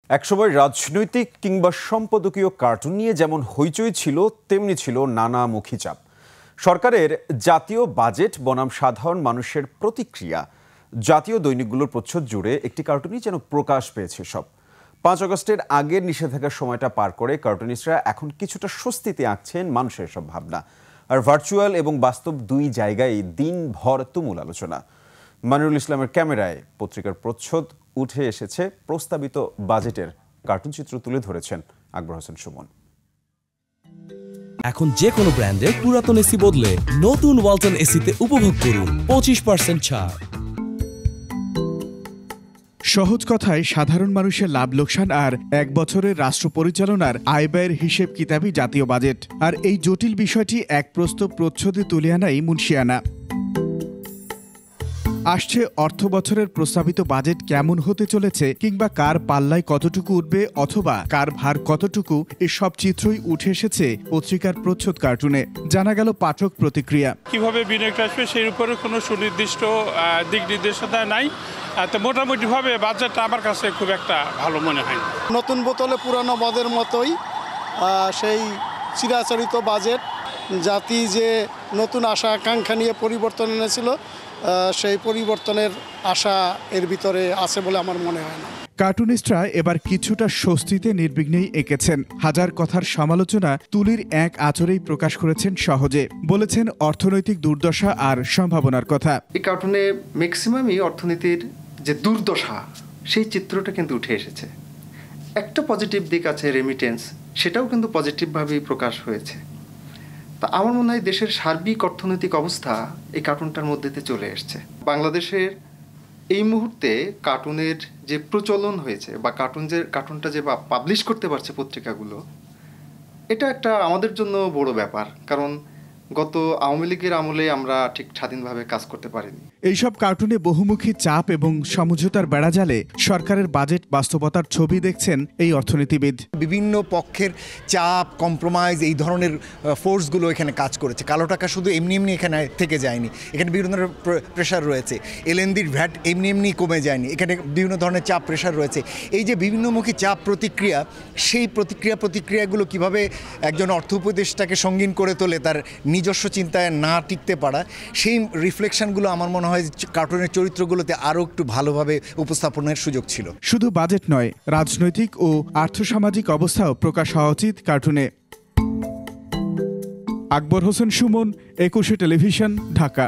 একসময় রাজনৈতিক কিংবা সম্পাদকীয় কার্টুন নিয়ে যেমন হইচই ছিল, তেমনি ছিল নানামুখী চাপ। সরকারের জাতীয় বাজেট বনাম সাধারণ মানুষের প্রতিক্রিয়া, জাতীয় দৈনিকগুলোর প্রচ্ছদ জুড়ে একটি কার্টুনই যেন প্রকাশ পেয়েছে সব। 5 আগস্টের আগের নিষেধাজ্ঞার সময়টা পার করে কার্টুনিস্টরা এখন কিছুটা স্বস্তিতে আঁকছেন মানুষের সব ভাবনা। আর ভার্চুয়াল এবং বাস্তব দুই জায়গায় দিনভর তুমুল আলোচনা। মানিরুল ইসলামের ক্যামেরায় পত্রিকার প্রচ্ছদ উঠে এসেছে প্রস্তাবিত বাজেটের কার্টুন চিত্র তুলে ধরেছেন আকবর হোসেন সুমন। এখন যে কোনো ব্র্যান্ডের পুরাতন এসি বদলে নতুন ওয়ালটন এসিতে উপভোগ করুন 25% ছাড়। সহজ কথায় সাধারণ মানুষের লাভ লোকসান আর 1 বছরের রাষ্ট্র পরিচালনার আয় ব্যয়ের হিসেব কিতাবই জাতীয় বাজেট। আর এই জটিল বিষয়টি এক প্রস্তাব প্রচ্ছদে তুলে আনাই মুন্সিয়ানা। আসছে অর্থ বছরের প্রস্তাবিত বাজেট কেমন হতে চলেছে, কিংবা কার পাল্লায় কতটুকু উঠবে অথবা কার ভার কতটুকু, এসব চিত্রই উঠে এসেছে পত্রিকার প্রচ্ছদ কার্টুনে। জানা গেল পাঠক প্রতিক্রিয়া। কিভাবে বিনিয়োগ আসবে সেই উপরে কোনো সুনির্দিষ্ট দিক নির্দেশনা নাই। তো মোটামুটিভাবে বাজেটটা আমার কাছে খুব একটা ভালো মনে হয়। নতুন বোতলে পুরানো মদের মতোই সেই চিরাচরিত বাজেট। জাতি যে নতুন আশা আকাঙ্ক্ষা নিয়ে পরিবর্তন এনেছিল, সেই পরিবর্তনের আশা এর ভিতরে আছে বলে আমার মনে হয় না। কার্টুনিস্টরা এবার কিছুটা স্বস্তিতে নির্বিঘ্নেই এঁকেছেন। হাজার কথার সমালোচনা তুলির এক আঁচড়েই প্রকাশ করেছেন সহজে। বলেছেন অর্থনৈতিক দুর্দশা আর সম্ভাবনার কথা। এই কার্টুনে ম্যাক্সিমামই অর্থনীতির যে দুর্দশা সেই চিত্রটা কিন্তু উঠে এসেছে। একটা পজিটিভ দিক আছে, রেমিটেন্স, সেটাও কিন্তু পজিটিভভাবেই প্রকাশ হয়েছে। তা আমার মনে হয় দেশের সার্বিক অর্থনৈতিক অবস্থা এই কার্টুনটার মধ্যে চলে এসছে। বাংলাদেশের এই মুহূর্তে কার্টুনের যে প্রচলন হয়েছে বা কার্টুনটা যে পাবলিশ করতে পারছে পত্রিকাগুলো, এটা একটা আমাদের জন্য বড় ব্যাপার। কারণ গত আওয়ামী লীগের আমলে আমরা ঠিক স্বাধীনভাবে কাজ করতে পারিনি। এইসব কার্টুনে বহুমুখী চাপ এবং সমঝোতার বেড়াজালে সরকারের বাজেট বাস্তবতার ছবি দেখছেন এই অর্থনীতিবিদ। বিভিন্ন পক্ষের চাপ, কম্প্রোমাইজ, এই ধরনের ফোর্সগুলো এখানে কাজ করেছে। কালো টাকা শুধু এমনি এমনি এখানে থেকে যায়নি, এখানে বিভিন্ন ধরনের প্রেশার রয়েছে। এলএনডির ভ্যাট এমনি এমনি কমে যায়নি, এখানে বিভিন্ন ধরনের চাপ, প্রেশার রয়েছে। এই যে বিভিন্নমুখী চাপ প্রতিক্রিয়া, সেই প্রতিক্রিয়াগুলো কিভাবে একজন অর্থ উপদেষ্টাকে সঙ্গীন করে তোলে তার নিজস্ব চিন্তায় না টিকতে পারা, সেই রিফ্লেকশনগুলো আমার মনে হয় কার্টুনের চরিত্রগুলোতে আরও একটু ভালোভাবে উপস্থাপনের সুযোগ ছিল। শুধু বাজেট নয়, রাজনৈতিক ও আর্থসামাজিক অবস্থাও প্রকাশ হওয়া উচিত কার্টুনে। আকবর হোসেন সুমন, 21 টেলিভিশন, ঢাকা।